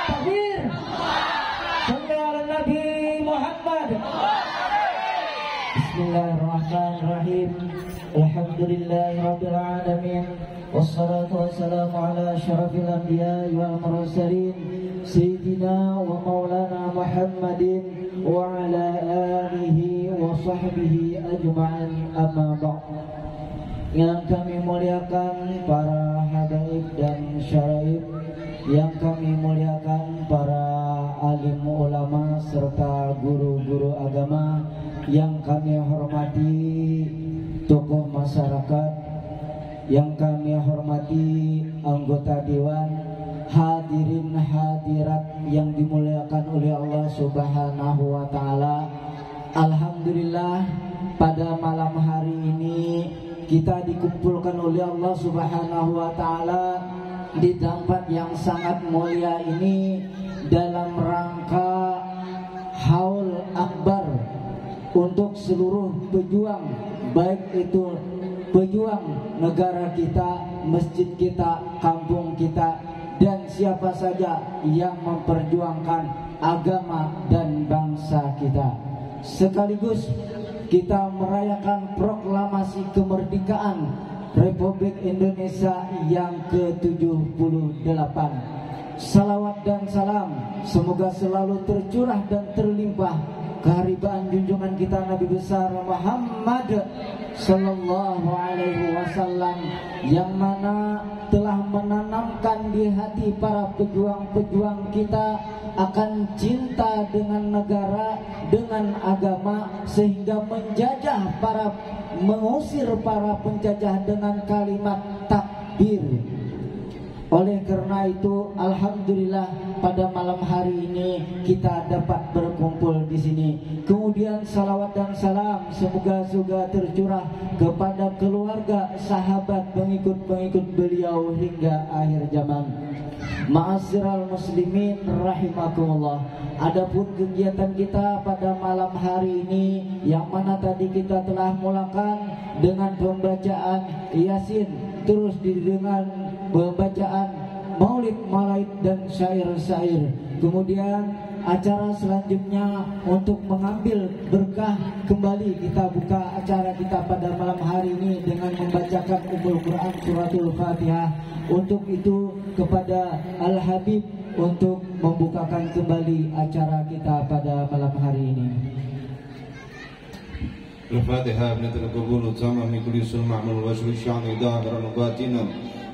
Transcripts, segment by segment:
Takbir. Sallu ala Nabi Muhammad. Bismillahirrahmanirrahim. Alhamdulillahirabbil alamin. Wassalatu wassalamu ala asyrafil anbiya'i wal mursalin sayyidina wa maulana Muhammadin wa ala alihi wa sahbihi ajma'in, amma ba'd. Yang kami muliakan para habaib dan syaraib, yang kami muliakan para alim ulama serta guru-guru agama, yang kami hormati tokoh masyarakat, yang kami hormati anggota dewan, hadirin hadirat yang dimuliakan oleh Allah Subhanahu wa taala. Alhamdulillah, pada malam hari ini kita dikumpulkan oleh Allah Subhanahu wa taala di tempat yang sangat mulia ini dalam rangka haul akbar untuk seluruh pejuang, baik itu pejuang negara kita, masjid kita, kampung kita, dan siapa saja yang memperjuangkan agama dan bangsa kita. Sekaligus kita merayakan proklamasi kemerdekaan Republik Indonesia yang ke-78. Salawat dan salam semoga selalu tercurah dan terlimpah keharibaan junjungan kita Nabi besar Muhammad sallallahu alaihi wasallam, yang mana telah menanamkan di hati para pejuang-pejuang kita akan cinta dengan negara, dengan agama, sehingga mengusir para penjajah dengan kalimat takbir. Oleh karena itu, alhamdulillah pada malam hari ini kita dapat berkumpul di sini. Kemudian salawat dan salam semoga tercurah kepada keluarga, sahabat, pengikut-pengikut beliau hingga akhir zaman. Ma'asyiral muslimin rahimakumullah. Adapun kegiatan kita pada malam hari ini, yang mana tadi kita telah mulakan dengan pembacaan Yasin, terus dengan pembacaan Maulid Malaid dan syair-syair. Kemudian acara selanjutnya untuk mengambil berkah, kembali kita buka acara kita pada malam hari ini dengan membacakan Ummul Quran Suratul Fatihah. Untuk itu kepada Al-Habib untuk membukakan kembali acara kita pada malam hari ini. Al-Fatihah. Binatul qabul utama min kulli sul ma'mul wa syu'an dahiran batinan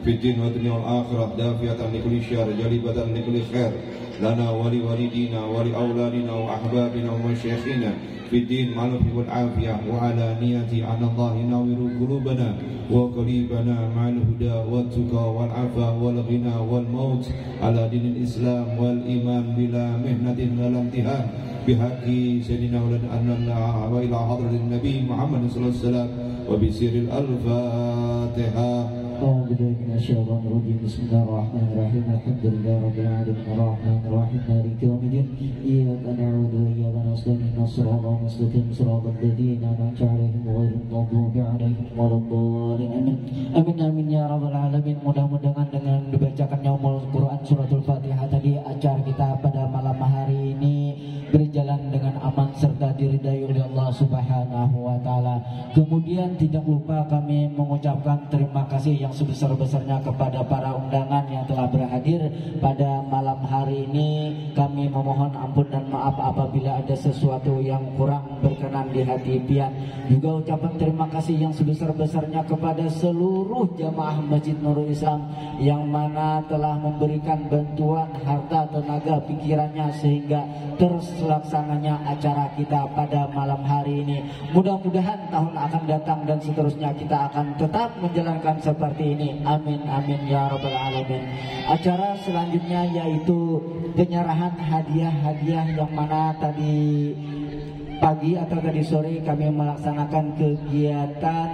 fi din wa dunya wal akhirah, dafiyatan li kulli syarr, jalibatan li kulli khair, lana wa li walidina wa li auladina wa ahbabina wa masyayikhina fi din ma'lufi wal afiyah, wa ala niyati ala Allah nawiru qulubana wa qalibana ma'al huda wa tuqa wal afa wal ghina wal maut ala dinil islam wal iman bila mihnatin wal imtihan bihaqi sayyidina wa anna wa ila hadratin nabi Muhammad sallallahu alaihi wasallam wa bisiril al-Fatihah. Bismillahirrahmanirrahim. Alhamdulillahirabbil alamin arrahmanir rahim maliki yaumiddin iyyaka na'budu wa iyyaka nasta'in ihdinas mustaqim siratal ladzina an'amta 'alaihim ghairil maghdubi 'alaihim waladdallin. Amin amin ya rabbal alamin. Mudah-mudahan dengan dibacakannya Ummul Quran Suratul Fatihah tadi, acara kita pada malam hari ini berjalan dengan aman serta diridai oleh Allah Subhanahu wa taala. Kemudian tidak lupa kami mengucapkan terima kasih yang sebesar-besarnya kepada para undangan yang telah berhadir pada malam hari ini. Kami memohon ampun dan maaf apabila ada sesuatu yang kurang berkenan di hati pian. Juga ucapan terima kasih yang sebesar-besarnya kepada seluruh jamaah Masjid Nurul Islam yang mana telah memberikan bantuan harta, tenaga, pikirannya sehingga terselaksananya acara kita pada malam hari ini. Mudah-mudahan tahun akan datang dan seterusnya kita akan tetap menjalankan seperti ini. Amin amin ya rabbal alamin. Acara selanjutnya yaitu penyerahan hadiah-hadiah, yang mana tadi pagi atau tadi sore kami melaksanakan kegiatan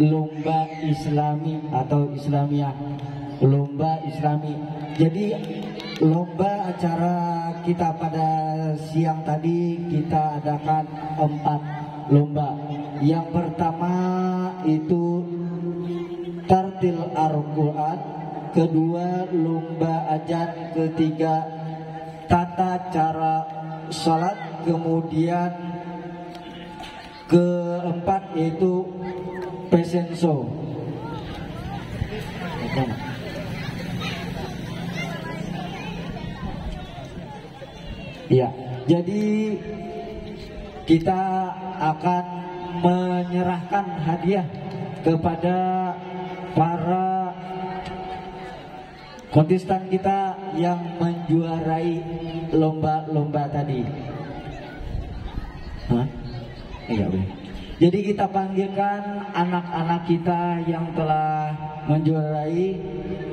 lomba islami atau Islamiyah, lomba islami. Jadi lomba acara kita pada siang tadi kita adakan 4 lomba. Yang pertama itu tartil Al-Quran, kedua lomba ajan, ketiga tata cara sholat, kemudian keempat yaitu fashion show. Ya, jadi kita akan menyerahkan hadiah kepada para kontestan kita yang menjuarai lomba-lomba tadi. Enggak boleh. Jadi kita panggilkan anak-anak kita yang telah menjuarai.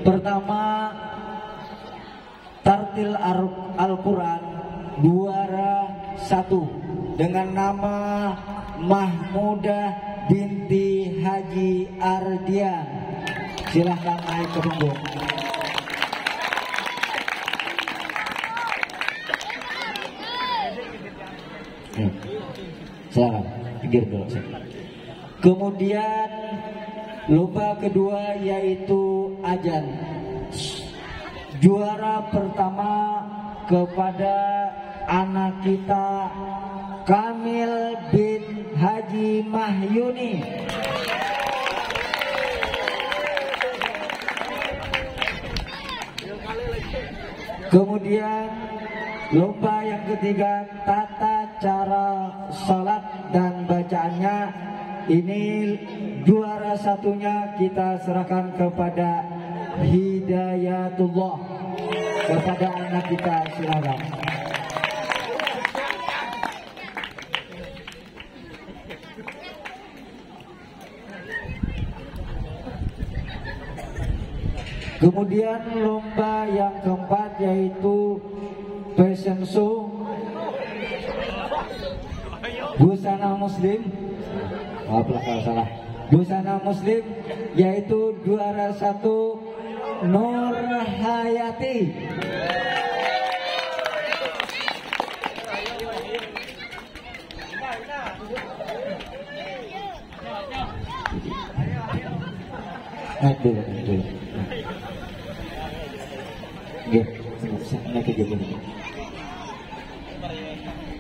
Pertama, tartil Al-Quran juara 1 dengan nama Mahmudah binti Haji Ardian. Silahkan naik ke punggung. Silakan, pinggir dulu. Kemudian lomba kedua yaitu azan. Juara pertama kepada anak kita Kamil bin Haji Mahyuni. Kemudian lomba yang ketiga tata cara salat dan bacaannya. Ini juara satunya kita serahkan kepada Hidayatullah, kepada anak kita, silakan. Kemudian lomba yang keempat yaitu fashion show busana muslim. Maaflah kalau salah. Busana muslim yaitu juara 1 Nur Hayati. Naik dulu.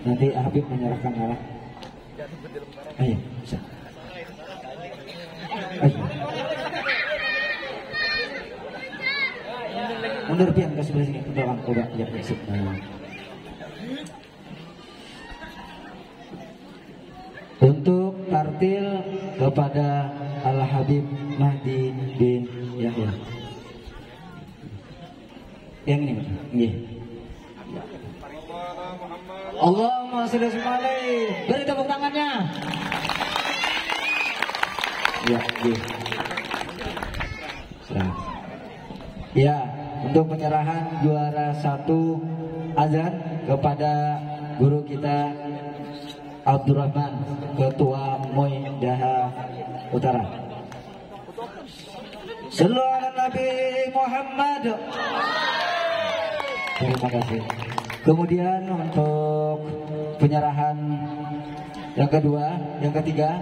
Nanti Habib menyerahkan alat. Ayo, bisa. Ayo. Mundur pian ke sebelah sini, ke belakang, coba ya masuk. Untuk tartil kepada Al Habib Mahdi bin Yahya. Yang ini, nggih. Allahumma sholli alaihi. Beri tepuk tangannya. Ya, nggih. Ya, untuk penyerahan juara 1 azan kepada guru kita Abdurrahman, Ketua MUI Daha Utara. Sallu ala Nabi Muhammad. Terima kasih. Kemudian untuk penyerahan yang kedua, yang ketiga,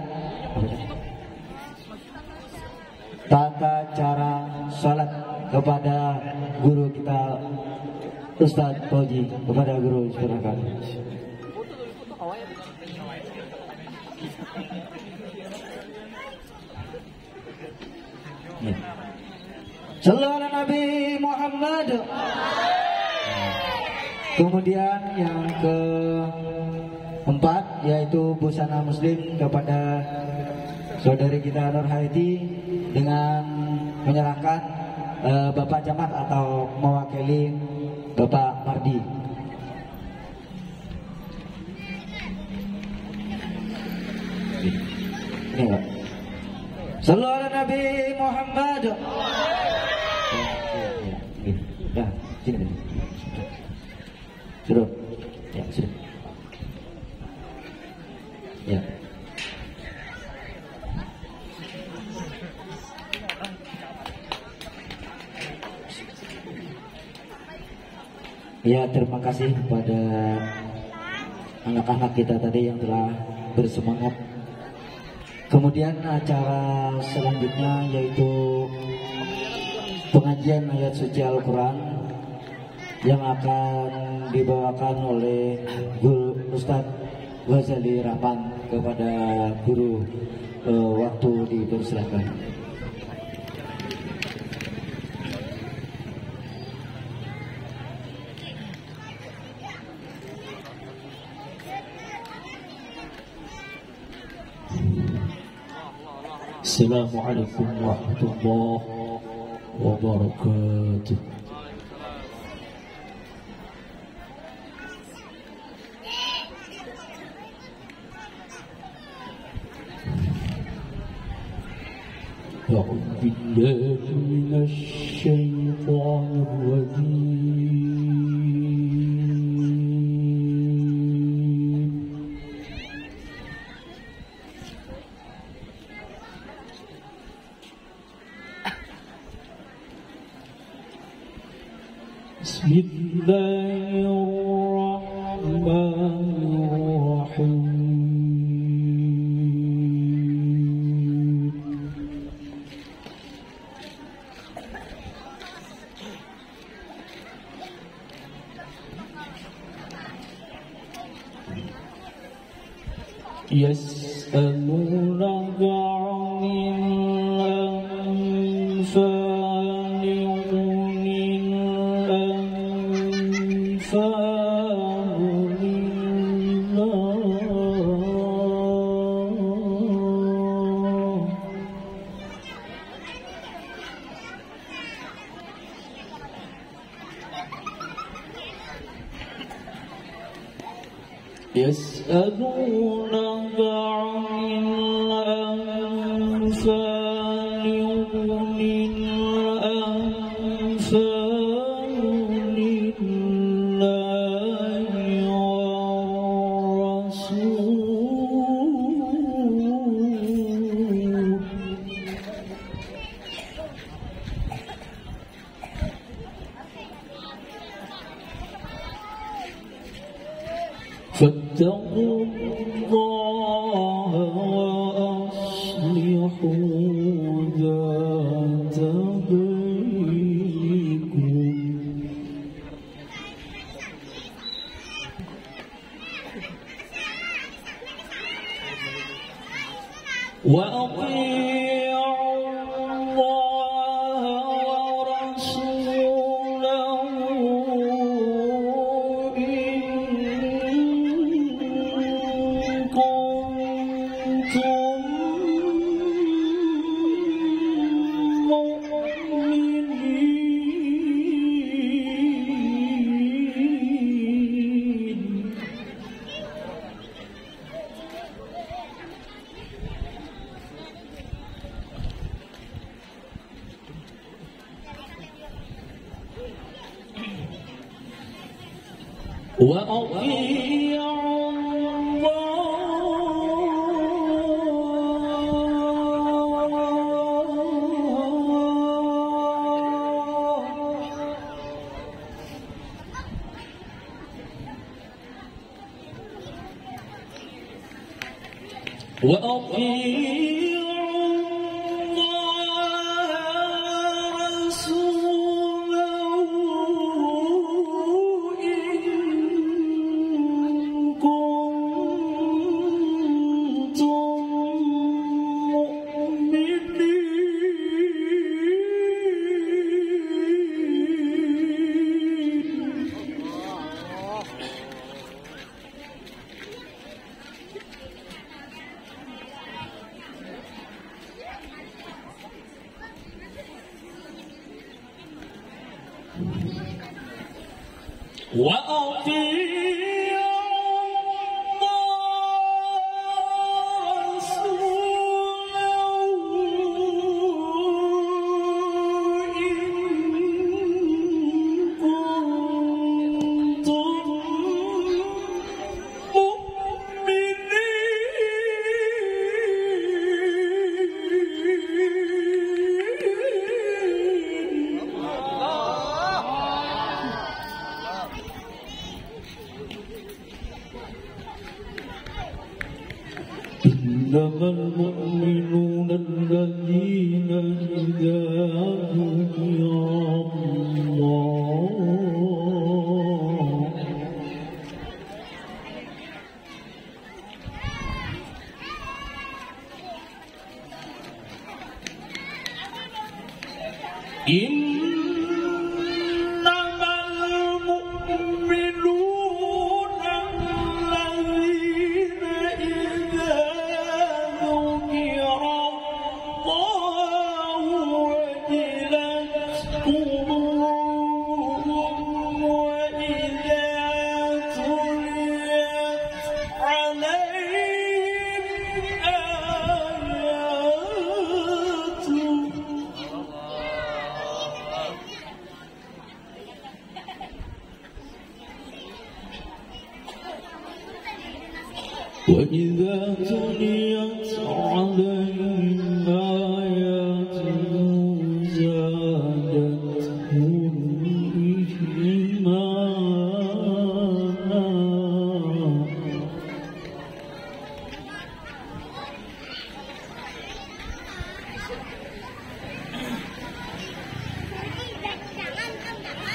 tata cara sholat kepada guru kita Ustadz Fauji, kepada guru silakan. Sallu ala Nabi Muhammad. Kemudian yang keempat yaitu busana muslim kepada saudari kita Nur Hayati dengan menyerahkan Bapak Camat atau mewakili Bapak Mardi. Ini Pak. Sallu ala Nabi Muhammad. Ya, sini. Sudah. Ya, sudah. Ya. Ya, terima kasih kepada anak-anak kita tadi yang telah bersemangat. Kemudian acara selanjutnya yaitu pengajian ayat suci Al-Quran yang akan dibawakan oleh Guru Ustadz Ghazali Rahman kepada guru. Waktu dipersilakan. Assalamualaikum warahmatullahi wabarakatuh. أعوذ بالله من الشيطان الرجيم. بسم الله الرحمن الرحيم. يسألونك عن الأنفال قل الأنفال لله. يسألونك عن الأنفال قل الأنفال لله والرسول. فاتقوا الله وأصلحوا ذات بينكم. وأطيعوا الله ورسوله إن كنتم مؤمنين. وأطيعوا إنما المؤمنون الذين إذا ذكر الله وإذا تليت عليهم آياته زادتهم إيمانا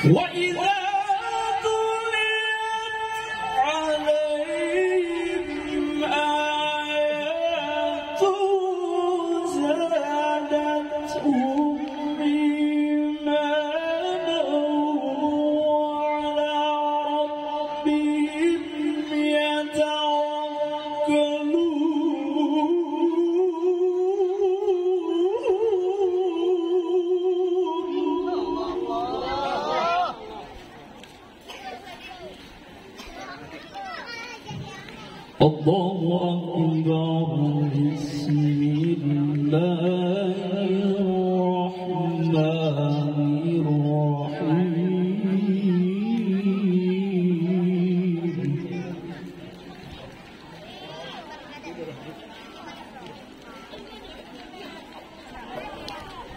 وإذا الله أكبر بسم الله الرحمن الرحيم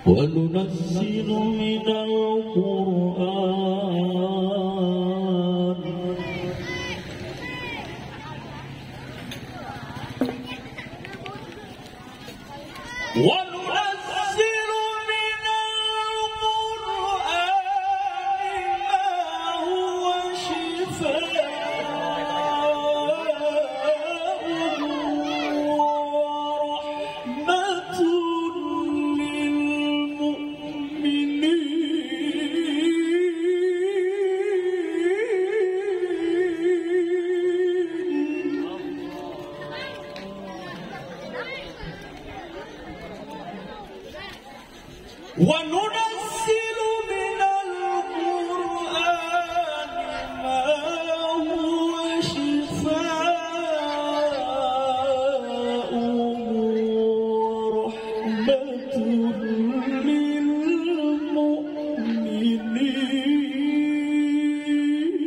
وننزل من القرآن وننزل من القرآن ما هو شفاء ورحمة وننزل من القرآن ما هو شفاء ورحمة للمؤمنين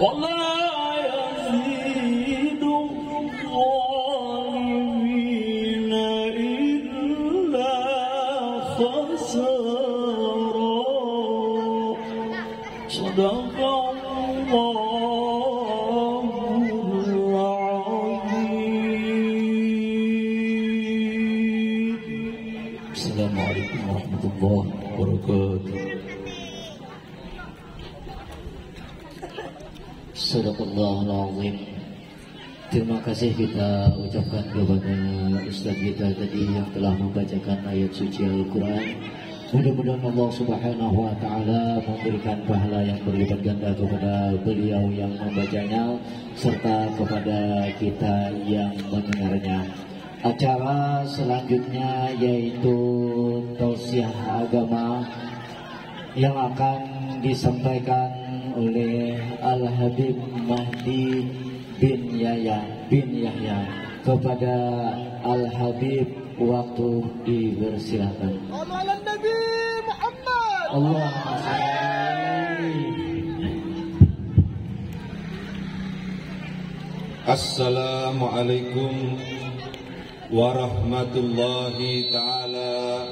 ولا يزيد الظالمين إلا خسارا صدق الله العظيم. السلام عليكم ورحمة الله وبركاته. Sadaqallahul Azim. Terima kasih kita ucapkan kepada Ustaz kita tadi yang telah membacakan ayat suci Al-Quran. Mudah-mudahan Allah Subhanahu wa Ta'ala memberikan pahala yang berlipat ganda kepada beliau yang membacanya serta kepada kita yang mendengarnya. Acara selanjutnya yaitu tausiah agama yang akan disampaikan oleh Al-Habib Mahdi bin Yahya kepada Al-Habib. Waktu dipersilakan. Allahumma shalli. Assalamualaikum warahmatullahi ta'ala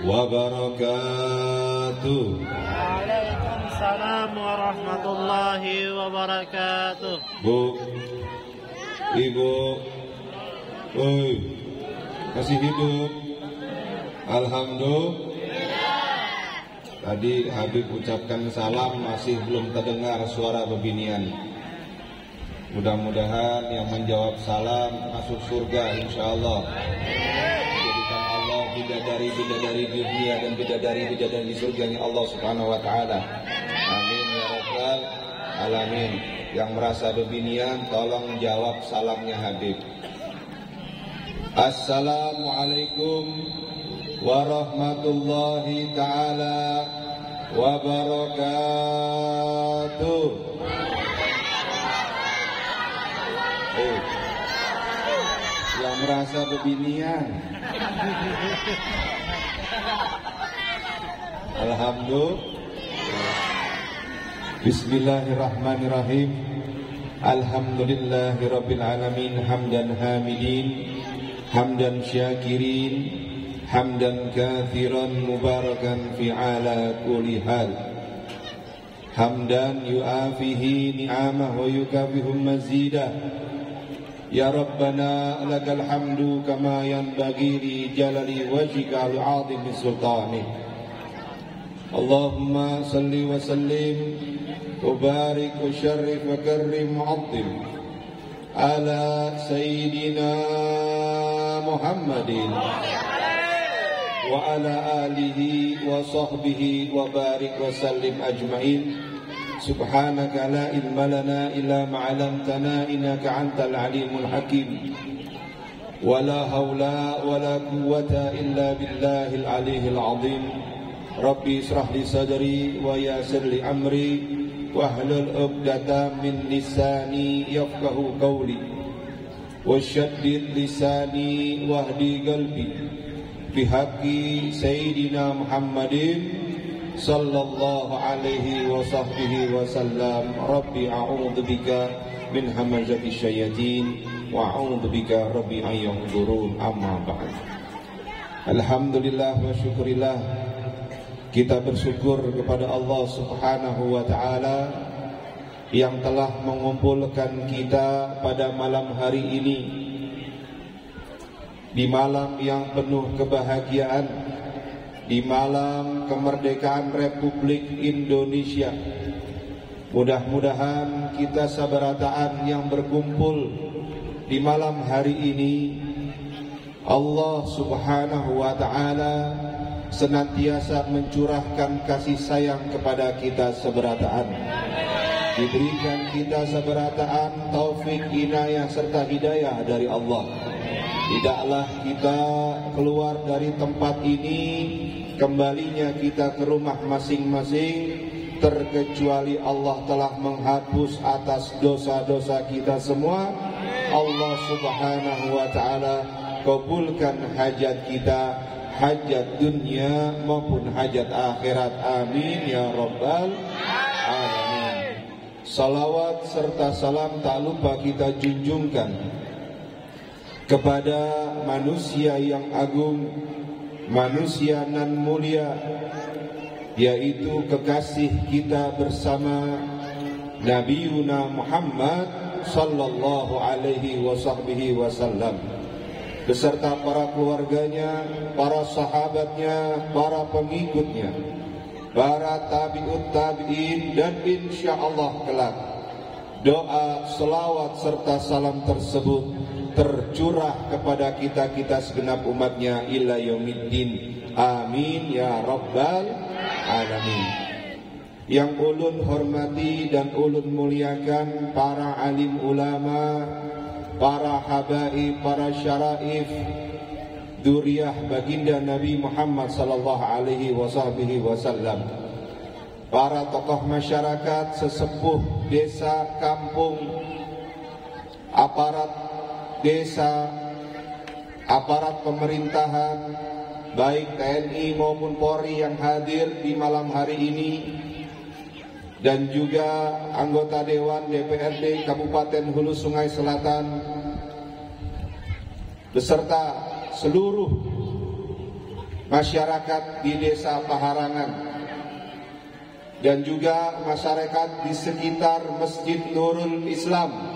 wabarakatuh. Waalaikumsalam warahmatullahi wabarakatuh. Bu, Ibu, oi, masih hidup? Alhamdulillah. Tadi Habib ucapkan salam, masih belum terdengar suara bebinian. Mudah-mudahan yang menjawab salam masuk surga insyaallah. Jadikan Allah bidadari-bidadari di dunia dan bidadari-bidadari di surganya Allah Subhanahu wa taala. Amin ya rabbal alamin. Yang merasa bebinian tolong jawab salamnya Habib. Assalamualaikum warahmatullahi taala wabarakatuh. Yang merasa bebinian, alhamdulillah. Bismillahirrahmanirrahim. Alhamdulillahirabbil alamin, hamdan hamidin, hamdan syakirin, hamdan katsiran mubarakan fi ala kulli hal. Hamdan yu'afihi ni'amah wa yukafihu mazidah. Ya Rabbana lakal hamdu kama yanbaghi li jalali wajhika al-'azimi sultanik. Allahumma salli wa sallim wa barik wa syarrif wa karrim mu'azzim ala sayyidina Muhammadin wa ala alihi wa sahbihi wa barik wa sallim ajma'in. Subhanaka la ilma lana illa ma 'allamtana innaka antal alimul hakim. Wala haula wala quwwata illa billahil aliyyil azim. Rabbi israh li sadri wa yassir li amri wahlul 'uqdatam min lisani yafqahu qawli washaddid lisani wahdi qalbi bihaqqi sayyidina Muhammadin sallallahu alaihi wa sahbihi wa sallam. Rabbi a'udzu bika min hamazati syayatin wa a'udzu bika rabbi an yahdurun. Amma ba'd. Alhamdulillah wa syukurillah, kita bersyukur kepada Allah Subhanahu wa taala yang telah mengumpulkan kita pada malam hari ini, di malam yang penuh kebahagiaan, di malam kemerdekaan Republik Indonesia. Mudah-mudahan kita sabarataan yang berkumpul di malam hari ini, Allah Subhanahu wa ta'ala senantiasa mencurahkan kasih sayang kepada kita sabarataan. Diberikan kita sabarataan taufik, inayah serta hidayah dari Allah. Tidaklah kita keluar dari tempat ini, kembalinya kita ke rumah masing-masing, terkecuali Allah telah menghapus atas dosa-dosa kita semua. Allah Subhanahu wa ta'ala kabulkan hajat kita, hajat dunia maupun hajat akhirat. Amin ya rabbal alamin. Salawat serta salam tak lupa kita junjungkan kepada manusia yang agung, manusia nan mulia, yaitu kekasih kita bersama Nabiuna Muhammad sallallahu alaihi wasallam, beserta para keluarganya, para sahabatnya, para pengikutnya, para tabi'ut tabi'in, dan insyaallah kelak doa, selawat serta salam tersebut tercurah kepada kita segenap umatnya ila yaumiddin. Amin ya rabbal alamin. Yang ulun hormati dan ulun muliakan para alim ulama, para habaib, para syaraif, dzurriyyah baginda Nabi Muhammad sallallahu alaihi wasallam, para tokoh masyarakat, sesepuh desa, kampung, aparat desa, aparat pemerintahan, baik TNI maupun Polri yang hadir di malam hari ini, dan juga anggota Dewan DPRD Kabupaten Hulu Sungai Selatan, beserta seluruh masyarakat di desa Paharangan, dan juga masyarakat di sekitar Masjid Nurul Islam.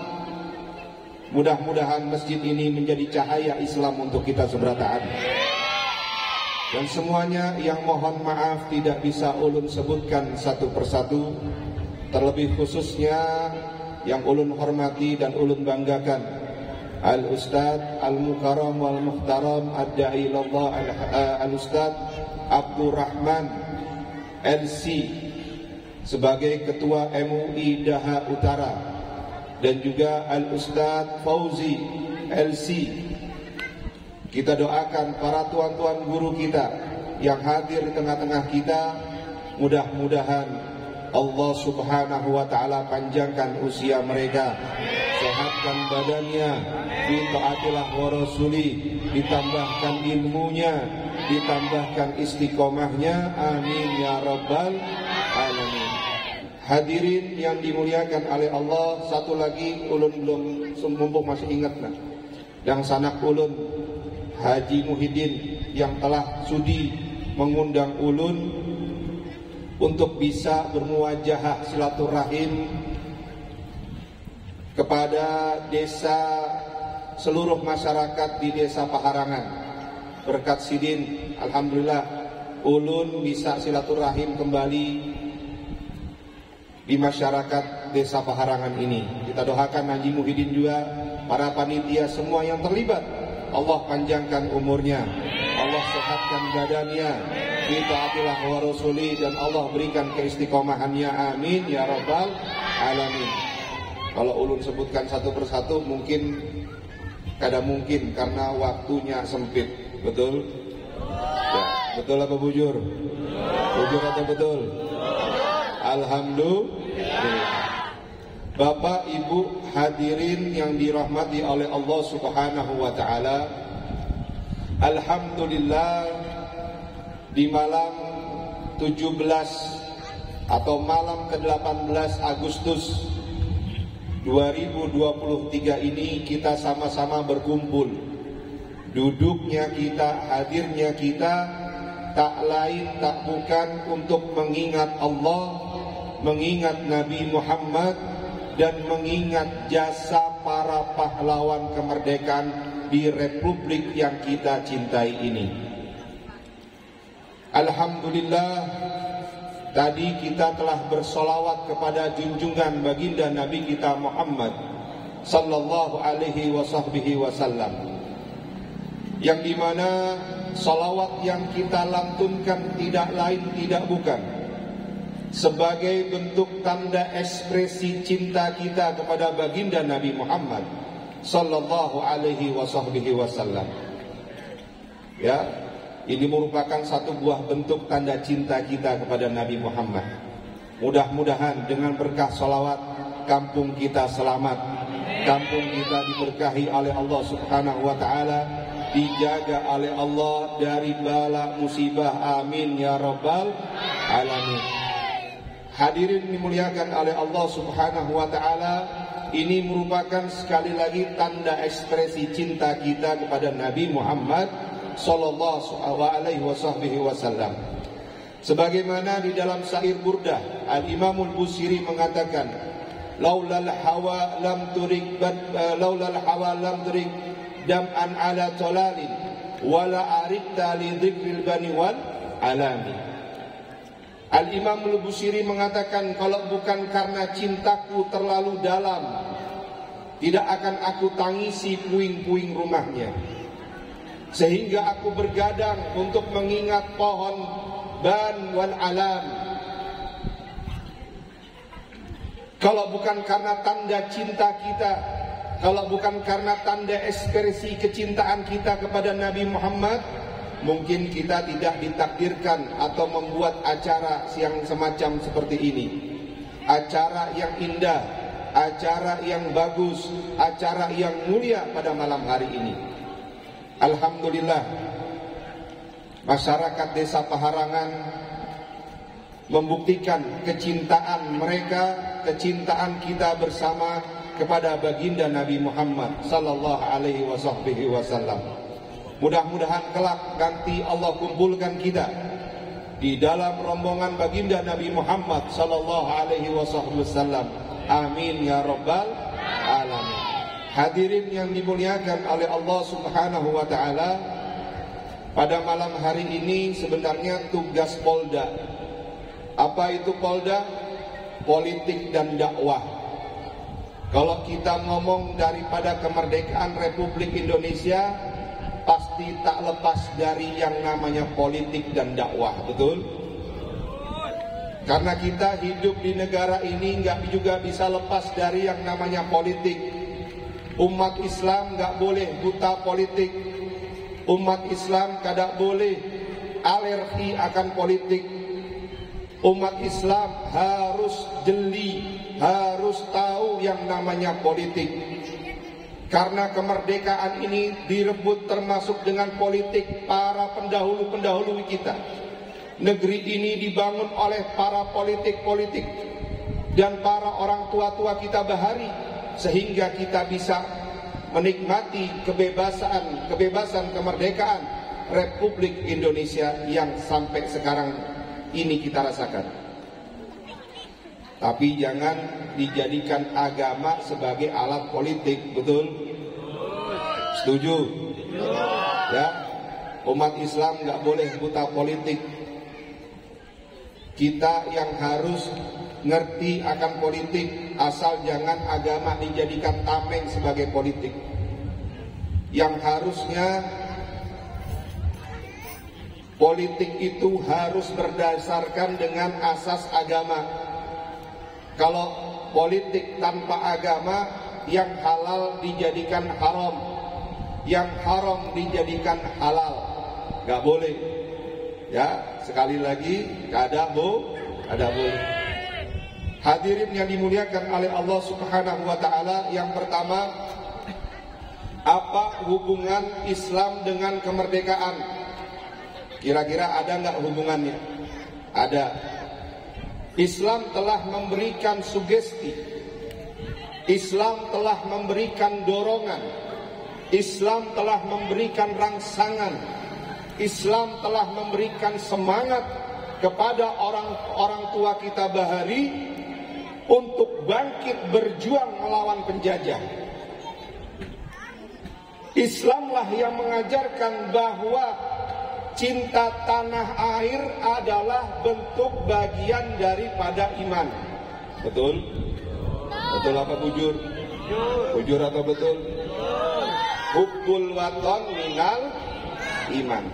Mudah-mudahan masjid ini menjadi cahaya Islam untuk kita seberataan. Dan semuanya yang mohon maaf tidak bisa ulun sebutkan satu persatu, terlebih khususnya yang ulun hormati dan ulun banggakan, Al-Ustadz Al-Mukarram Wal-Muhtaram Ad-Da'i Ilallah Al-Ustadz Abdurrahman LC sebagai Ketua MUI Daha Utara, dan juga Al-Ustadz Fauzi LC. Kita doakan para tuan-tuan guru kita yang hadir di tengah-tengah kita, mudah-mudahan Allah Subhanahu wa ta'ala panjangkan usia mereka, sehatkan badannya, bita'atillah wa rasuli, ditambahkan ilmunya, ditambahkan istiqomahnya. Amin ya rabbal alamin. Hadirin yang dimuliakan oleh Allah, satu lagi ulun belum mumpung masih ingat nah. Yang sanak ulun Haji Muhyiddin yang telah sudi mengundang ulun untuk bisa bermuwajahah silaturahim kepada desa, seluruh masyarakat di desa Paharangan. Berkat sidin, alhamdulillah ulun bisa silaturahim kembali di masyarakat desa Paharangan ini. Kita doakan Haji Muhyiddin juga, para panitia semua yang terlibat, Allah panjangkan umurnya, Allah sehatkan badannya, bitaatillah wa rasuli, dan Allah berikan keistiqomahannya, amin ya rabbal alamin. Kalau ulun sebutkan satu persatu mungkin kada mungkin karena waktunya sempit. Betul? Ya, betul apa bujur? Bujur atau betul? Alhamdulillah. Bapak Ibu hadirin yang dirahmati oleh Allah Subhanahu wa taala, alhamdulillah di malam 17 atau malam ke-18 Agustus 2023 ini kita sama-sama berkumpul. Duduknya kita, hadirnya kita tak lain tak bukan untuk mengingat Allah, mengingat Nabi Muhammad, dan mengingat jasa para pahlawan kemerdekaan di republik yang kita cintai ini. Alhamdulillah, tadi kita telah bersolawat kepada junjungan baginda Nabi kita Muhammad sallallahu alaihi wasallam, yang dimana solawat yang kita lantunkan tidak lain tidak bukan sebagai bentuk tanda ekspresi cinta kita kepada baginda Nabi Muhammad sallallahu alaihi wasallam. Ya, ini merupakan satu buah bentuk tanda cinta kita kepada Nabi Muhammad. Mudah-mudahan dengan berkah solawat kampung kita selamat, kampung kita diberkahi oleh Allah Subhanahu wa taala, dijaga oleh Allah dari bala musibah, amin ya rabbal alamin. Hadirin dimuliakan oleh Allah Subhanahu wa taala, ini merupakan sekali lagi tanda ekspresi cinta kita kepada Nabi Muhammad sallallahu alaihi wasallam. Sebagaimana di dalam syair Burdah, Al-Imam Al-Busiri mengatakan, laulal hawa lam turik dam'an ala talalin wala arikta li dzikril bani wal alami. Al-Imam Al-Busiri mengatakan, kalau bukan karena cintaku terlalu dalam, tidak akan aku tangisi puing-puing rumahnya, sehingga aku bergadang untuk mengingat pohon ban wal alam. Kalau bukan karena tanda cinta kita, kalau bukan karena tanda ekspresi kecintaan kita kepada Nabi Muhammad, mungkin kita tidak ditakdirkan atau membuat acara yang semacam seperti ini. Acara yang indah, acara yang bagus, acara yang mulia pada malam hari ini. Alhamdulillah, masyarakat desa Paharangan membuktikan kecintaan mereka, kecintaan kita bersama kepada baginda Nabi Muhammad sallallahu alaihi wasallam. Mudah-mudahan kelak nanti Allah kumpulkan kita di dalam rombongan baginda Nabi Muhammad sallallahu alaihi wasallam. Amin ya rabbal alamin. Hadirin yang dimuliakan oleh Allah Subhanahu wa taala, pada malam hari ini sebenarnya tugas Polda. Apa itu Polda? Politik dan dakwah. Kalau kita ngomong daripada kemerdekaan Republik Indonesia, pasti tak lepas dari yang namanya politik dan dakwah, betul? Karena kita hidup di negara ini nggak juga bisa lepas dari yang namanya politik. Umat Islam nggak boleh buta politik. Umat Islam tidak boleh alergi akan politik. Umat Islam harus jeli, harus tahu yang namanya politik. Karena kemerdekaan ini direbut termasuk dengan politik para pendahulu-pendahulu kita. Negeri ini dibangun oleh para politik-politik. dan para orang tua-tua kita bahari, sehingga kita bisa menikmati kebebasan kemerdekaan Republik Indonesia yang sampai sekarang ini kita rasakan. Tapi jangan dijadikan agama sebagai alat politik, betul? Setuju? Ya, umat Islam nggak boleh buta politik. Kita yang harus ngerti akan politik, asal jangan agama dijadikan tameng sebagai politik. Yang harusnya politik itu harus berdasarkan dengan asas agama. Kalau politik tanpa agama, yang halal dijadikan haram, yang haram dijadikan halal, nggak boleh. Ya, sekali lagi, kada boleh. Hadirin yang dimuliakan oleh Allah Subhanahu wa Ta'ala, yang pertama, apa hubungan Islam dengan kemerdekaan? Kira-kira ada nggak hubungannya? Ada. Islam telah memberikan sugesti, Islam telah memberikan dorongan, Islam telah memberikan rangsangan, Islam telah memberikan semangat kepada orang tua kita bahari untuk bangkit berjuang melawan penjajah. Islamlah yang mengajarkan bahwa cinta tanah air adalah bentuk bagian daripada iman. Betul? Betul apa bujur? Bujur atau betul? Hubbul waton minal iman.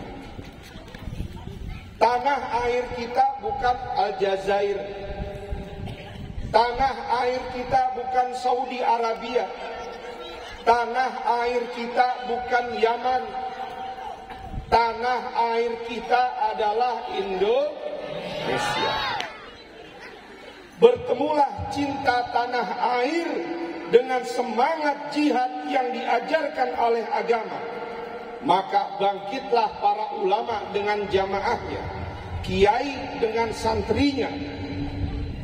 Tanah air kita bukan Aljazair. Tanah air kita bukan Saudi Arabia. Tanah air kita bukan Yaman. Tanah air kita adalah Indonesia. Bertemulah cinta tanah air dengan semangat jihad yang diajarkan oleh agama. Maka bangkitlah para ulama dengan jamaahnya, kiai dengan santrinya,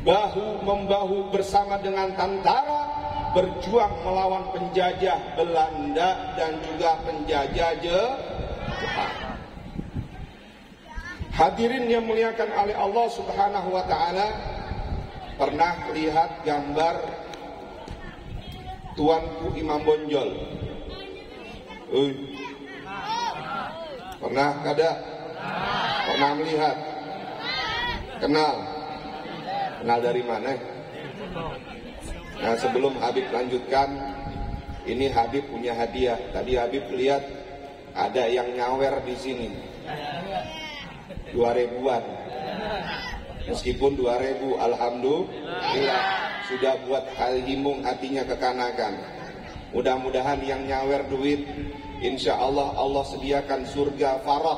bahu-membahu bersama dengan tentara, berjuang melawan penjajah Belanda dan juga penjajah Jepang. Hadirin yang muliakan oleh Allah Subhanahu wa Ta'ala, pernah lihat gambar Tuanku Imam Bonjol? Pernah kada? Pernah melihat? Kenal? Kenal dari mana? Nah, sebelum Habib lanjutkan, ini Habib punya hadiah. Tadi Habib lihat ada yang nyawer di sini. 2000-an. Meskipun 2000, alhamdulillah sudah buat himung hatinya kekanakan. Mudah-mudahan yang nyawer duit, insya Allah Allah sediakan surga Farah,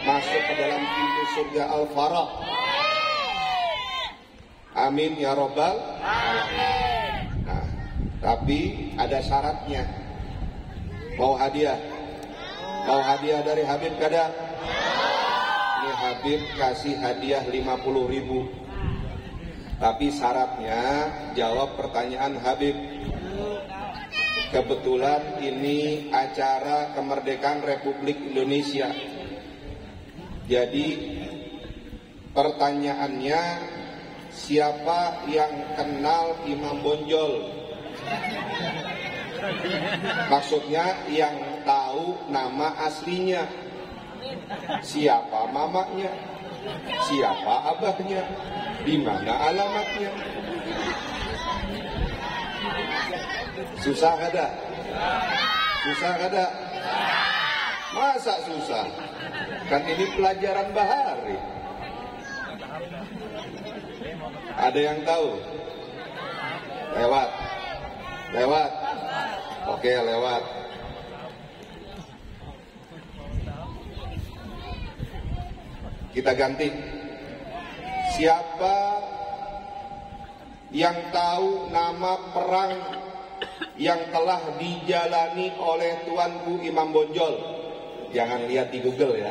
masuk ke dalam pintu surga Al-Farah. Amin ya robbal alamin. Nah, tapi ada syaratnya. Mau hadiah? Mau hadiah dari Habib kada? Ini Habib kasih hadiah 50.000. Tapi syaratnya jawab pertanyaan Habib. Kebetulan ini acara kemerdekaan Republik Indonesia. Jadi pertanyaannya, siapa yang kenal Imam Bonjol? Maksudnya yang tahu nama aslinya. Siapa mamanya? Siapa abahnya? Di mana alamatnya? Susah kada? Susah kada? Masa susah? Kan ini pelajaran bahari. Ada yang tahu? Lewat? Lewat? Oke, lewat. Kita ganti. Siapa yang tahu nama perang yang telah dijalani oleh Tuanku Imam Bonjol? Jangan lihat di Google ya.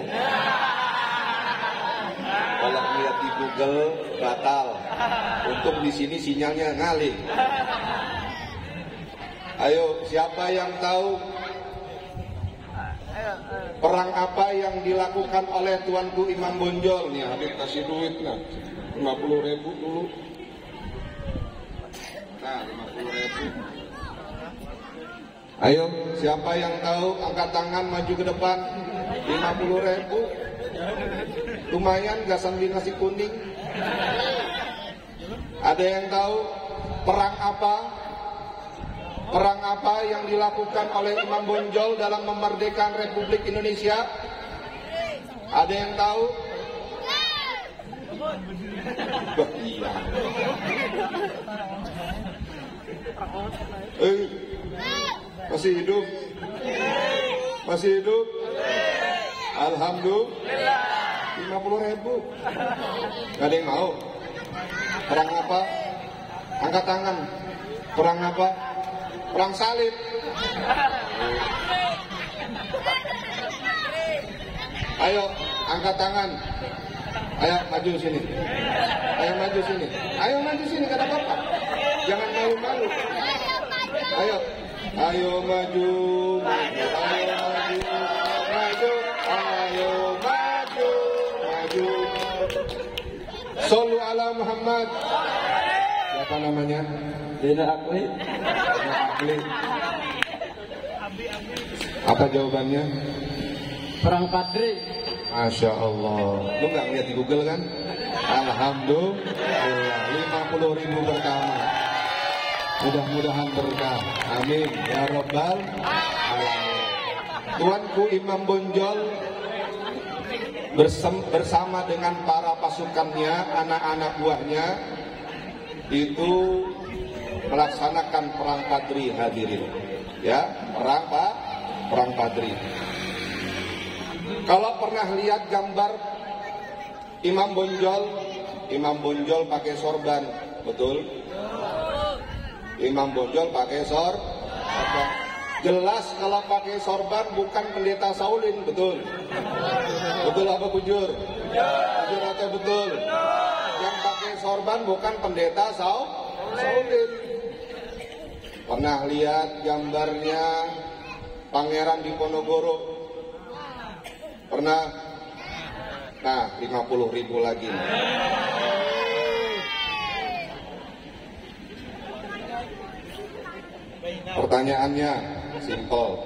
Kalau lihat di Google batal. Untung di sini sinyalnya ngalih. Ayo, siapa yang tahu perang apa yang dilakukan oleh Tuanku Imam Bonjol? Nih Habib kasih duit nah, 50.000 dulu. Nah, 50.000. Ayo, siapa yang tahu angkat tangan maju ke depan. 50.000. Lumayan gak sambil nasi kuning. Ada yang tahu perang apa? Perang apa yang dilakukan oleh Imam Bonjol dalam memerdekakan Republik Indonesia? Ada yang tahu? Iya. Masih hidup? Masih hidup? Alhamdulillah. 50.000. Gak ada yang mau? Perang apa? Angkat tangan. Perang apa? Perang salib. Ayo, angkat tangan. Ayo maju sini. Ayo maju sini. Ayo maju sini, kata bapak. Jangan malu-malu. Ayo, ayo maju, maju, ayo maju, maju, ayo maju, maju. Shollu ala Muhammad. Siapa namanya? Dina Akli. Apa jawabannya? Perang Padri. Masya Allah. Lu nggak lihat di Google kan? Alhamdulillah. 50.000 pertama. Mudah-mudahan berkah. Amin ya Rabbal alamin. Tuanku Imam Bonjol bersama dengan para pasukannya, anak-anak buahnya itu melaksanakan perang Padri, hadirin. Ya, perang Padri. Kalau pernah lihat gambar Imam Bonjol pakai sorban, betul? Imam Bonjol pakai sorban. Jelas kalau pakai sorban bukan pendeta Saulin, betul? Betul apa bujur? Bujur atau betul? Yang pakai sorban bukan pendeta Saulin. Pernah lihat gambarnya Pangeran Diponegoro? Pernah? Nah, 50.000 lagi. Pertanyaannya simpel.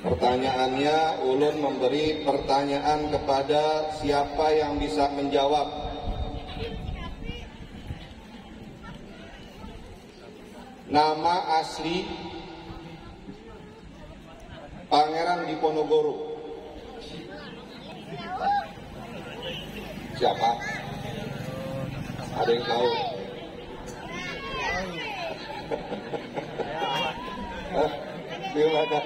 Pertanyaannya, ulun memberi pertanyaan kepada siapa yang bisa menjawab. Nama asli Pangeran Diponegoro. Siapa? Ada yang tahu? Gimana?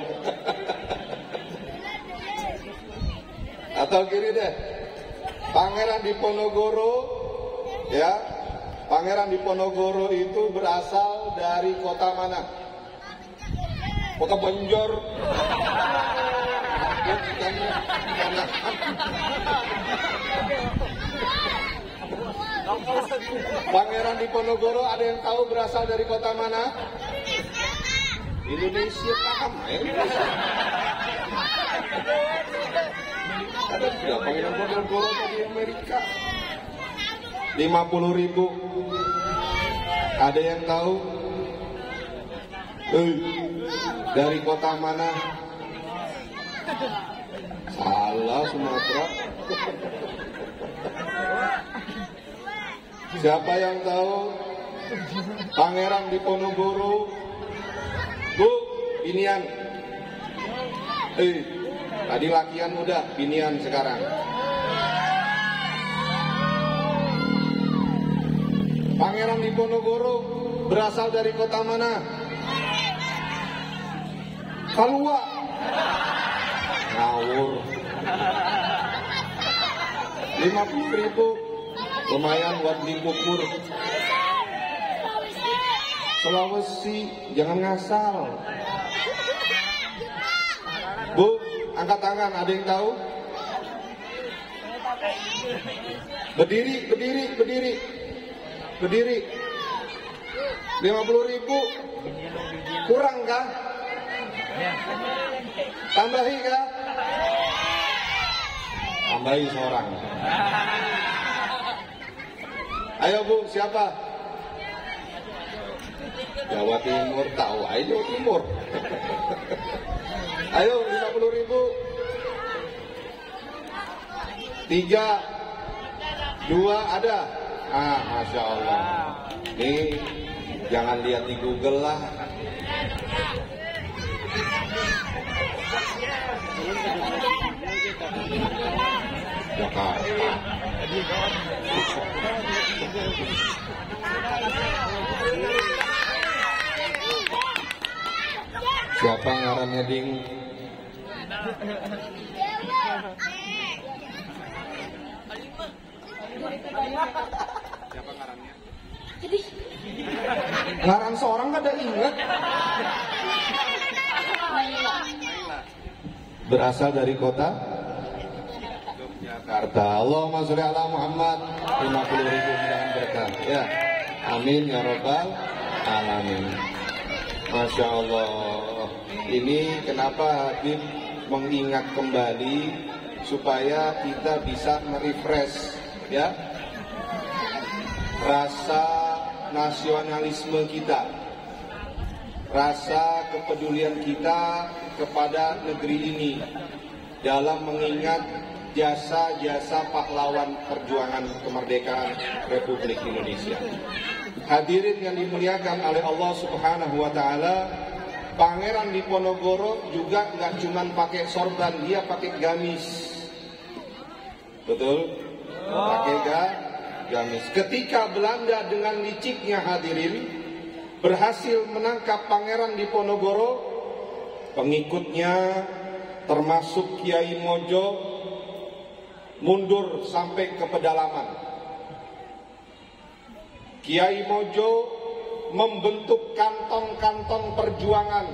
Atau gini deh, Pangeran Diponegoro, ya, Pangeran Diponegoro itu berasal dari kota mana? Kota Bonjor. Pangeran Diponegoro ada yang tahu berasal dari kota mana? Indonesia. Ada tidak Pangeran Diponegoro di Amerika? 50.000. Ada yang tahu? Dari kota mana? Salah, Sumatera. Siapa yang tahu? Pangeran Diponegoro. Bu, binian. Tadi lakian udah, binian sekarang. Pangeran Diponegoro berasal dari kota mana? Kalua. Ngawur. 50.000. Lumayan buat beli bubur. Sulawesi, jangan ngasal. Bu, Angkat tangan, ada yang tahu? Berdiri, berdiri, berdiri. Berdiri. 50.000 kurang kah? Tambahi kah? Tambahi seorang. Ayo Bu, siapa? Jawa Timur, tahu aja Jawa Timur. Ayo 50.000. 3, 2 ada. Ah, Masya Allah. Nih, jangan lihat di Google lah. Jakarta. Siapa ngarannya Ding? Siapa ngarannya? Ngaran seorang gak ada ingat. Berasal dari kota Yogyakarta. Allahumma sholli ala Muhammad. 50.000 mudah-mudahan berkah. Ya, amin ya robbal alamin. Masya Allah. Ini kenapa Habib mengingat kembali supaya kita bisa merefresh, ya, rasa nasionalisme kita, rasa kepedulian kita kepada negeri ini dalam mengingat jasa-jasa pahlawan perjuangan kemerdekaan Republik Indonesia. Hadirin yang dimuliakan oleh Allah Subhanahu wa Ta'ala, Pangeran Diponegoro juga nggak cuman pakai sorban, dia pakai gamis. Betul? Pakai gamis. Ketika Belanda dengan liciknya hadirin berhasil menangkap Pangeran Diponegoro, pengikutnya termasuk Kiai Mojo mundur sampai ke pedalaman. Kiai Mojo membentuk kantong-kantong perjuangan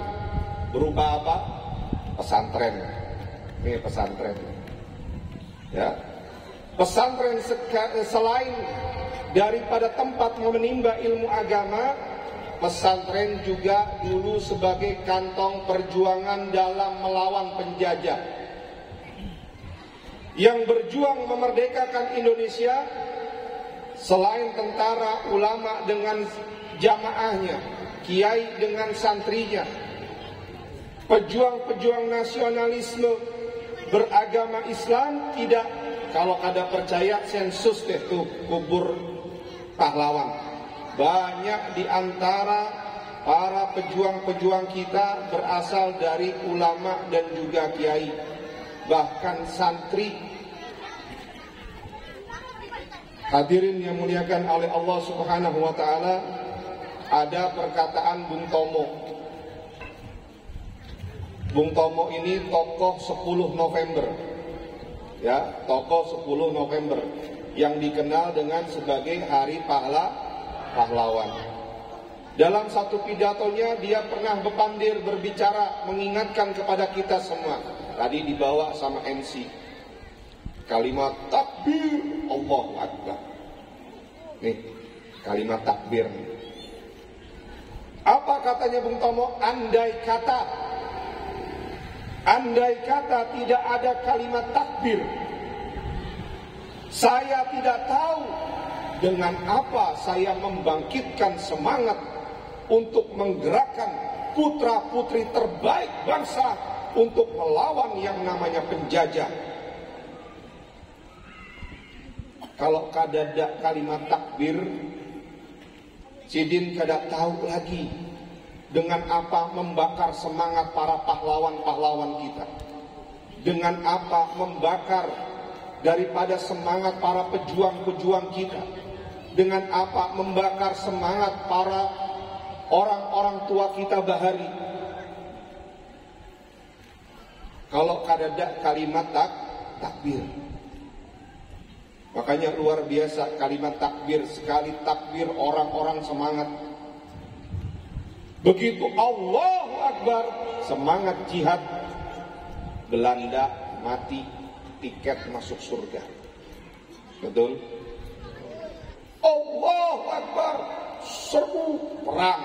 berupa apa? Pesantren. Ini pesantren. Ya. Pesantren selain daripada tempat menimba ilmu agama, pesantren juga dulu sebagai kantong perjuangan dalam melawan penjajah. Yang berjuang memerdekakan Indonesia selain tentara, ulama dengan jamaahnya, kiai dengan santrinya, pejuang-pejuang nasionalisme beragama Islam tidak, kalau ada percaya sensus deh tuh kubur pahlawan. Banyak di antara para pejuang-pejuang kita berasal dari ulama dan juga kiai, bahkan santri. Hadirin yang muliakan oleh Allah Subhanahu wa Ta'ala, ada perkataan Bung Tomo. Bung Tomo ini tokoh 10 November. Ya, tokoh 10 November yang dikenal dengan sebagai Hari Pahlawan. Dalam satu pidatonya dia pernah bepandir berbicara mengingatkan kepada kita semua. Tadi dibawa sama MC. Kalimat takbir, Allahu Akbar. Nih, kalimat takbir. Apa katanya Bung Tomo? Andai kata tidak ada kalimat takbir, saya tidak tahu dengan apa saya membangkitkan semangat untuk menggerakkan putra-putri terbaik bangsa untuk melawan yang namanya penjajah. Kalau kada kalimat takbir, Sidin kada tahu lagi dengan apa membakar semangat para pahlawan-pahlawan kita, dengan apa membakar daripada semangat para pejuang-pejuang kita, dengan apa membakar semangat para orang-orang tua kita bahari. Kalau kada kalimat takbir. Makanya luar biasa kalimat takbir, sekali takbir orang-orang semangat. Begitu Allahu Akbar, semangat jihad Belanda mati, tiket masuk surga. Betul? Allahu Akbar, serbu perang.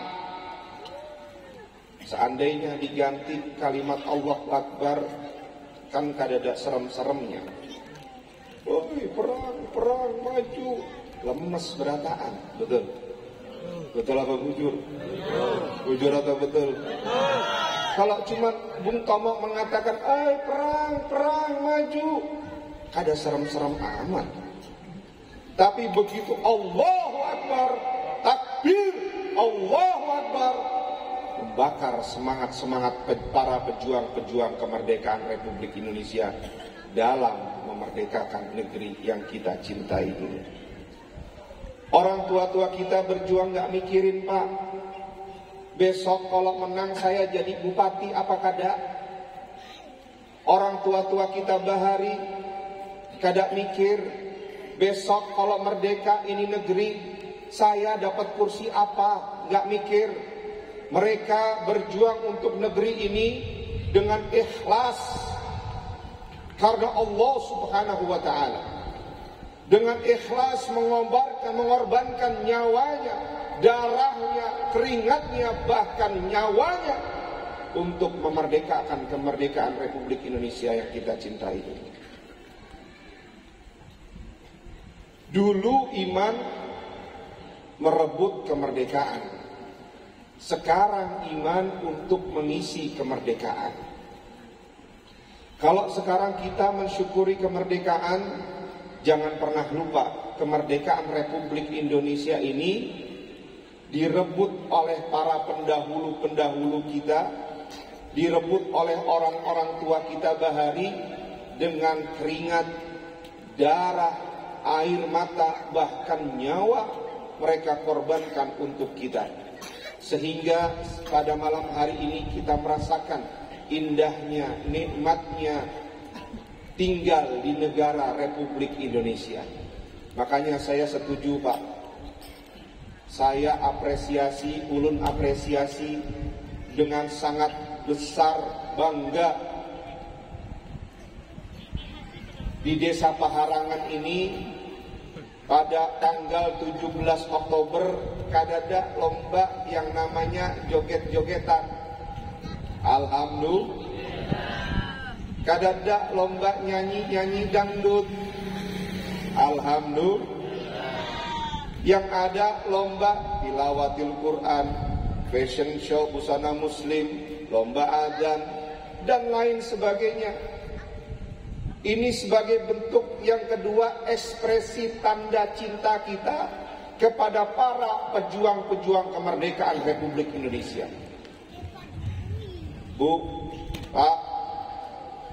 Seandainya diganti kalimat Allahu Akbar, kan kadada serem-seremnya. Oi, perang, maju, lemes berataan. Betul? Betul apa bujur? Bujur atau betul? Kalau cuma Bung Tomo mengatakan, perang, maju, kada serem-serem amat. Tapi begitu Allahu Akbar, takbir, Allahu Akbar, membakar semangat-semangat para pejuang-pejuang kemerdekaan Republik Indonesia dalam memerdekakan negeri yang kita cintai ini. Orang tua-tua kita berjuang gak mikirin, Pak, besok kalau menang saya jadi bupati apa kada. Orang tua-tua kita bahari kada mikir, besok kalau merdeka ini negeri saya dapat kursi apa, gak mikir. Mereka berjuang untuk negeri ini dengan ikhlas karena Allah Subhanahu wa ta'ala. Dengan ikhlas mengorbankan nyawanya, darahnya, keringatnya, bahkan nyawanya untuk memerdekakan kemerdekaan Republik Indonesia yang kita cintai ini. Dulu iman merebut kemerdekaan, sekarang iman untuk mengisi kemerdekaan. Kalau sekarang kita mensyukuri kemerdekaan, jangan pernah lupa kemerdekaan Republik Indonesia ini direbut oleh para pendahulu-pendahulu kita, direbut oleh orang-orang tua kita bahari dengan keringat, darah, air mata, bahkan nyawa mereka korbankan untuk kita. Sehingga pada malam hari ini kita merasakan indahnya, nikmatnya tinggal di negara Republik Indonesia. Makanya saya setuju, Pak. Saya apresiasi, ulun apresiasi dengan sangat besar bangga di Desa Paharangan ini. Pada tanggal 17 Oktober kadada lomba yang namanya joget-jogetan. Alhamdulillah. Kadada lomba nyanyi-nyanyi dangdut. Alhamdulillah. Yang ada lomba tilawatil Quran, fashion show busana muslim, lomba adzan, dan lain sebagainya. Ini sebagai bentuk yang kedua ekspresi tanda cinta kita kepada para pejuang-pejuang kemerdekaan Republik Indonesia. Bu, Pak,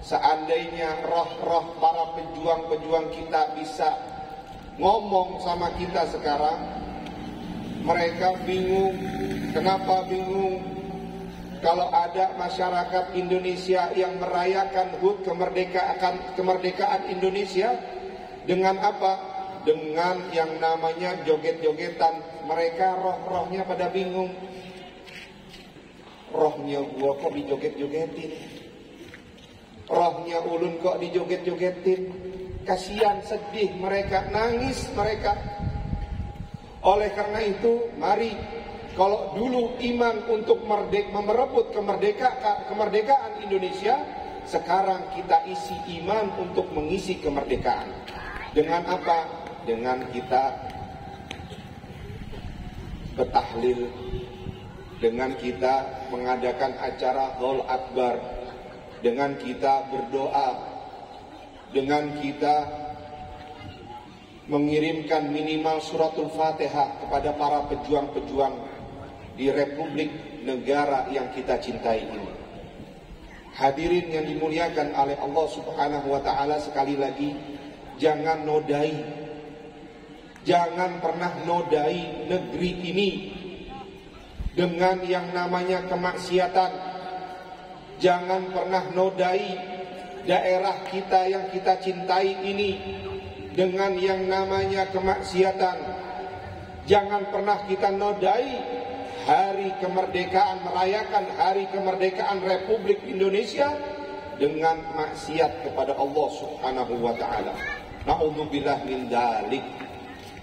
seandainya roh-roh para pejuang-pejuang kita bisa ngomong sama kita sekarang, mereka bingung. Kenapa bingung? Kalau ada masyarakat Indonesia yang merayakan HUT kemerdekaan Indonesia dengan apa? Dengan yang namanya joget-jogetan. Mereka roh-rohnya pada bingung. Rohnya gua kok dijoget-jogetin, rohnya ulun kok dijoget-jogetin. Kasihan, sedih mereka, nangis mereka. Oleh karena itu, mari, kalau dulu iman untuk merebut kemerdekaan Indonesia, sekarang kita isi iman untuk mengisi kemerdekaan. Dengan apa? Dengan kita bertahlil, dengan kita mengadakan acara Haul Akbar, dengan kita berdoa, dengan kita mengirimkan minimal suratul Fatihah kepada para pejuang-pejuang di Republik negara yang kita cintai ini. Hadirin yang dimuliakan oleh Allah Subhanahu wa ta'ala, sekali lagi jangan nodai, jangan pernah nodai negeri ini dengan yang namanya kemaksiatan. Jangan pernah nodai daerah kita yang kita cintai ini dengan yang namanya kemaksiatan. Jangan pernah kita nodai hari kemerdekaan, merayakan hari kemerdekaan Republik Indonesia dengan maksiat kepada Allah Subhanahu wa taala. Na'udzubillah min dzalik.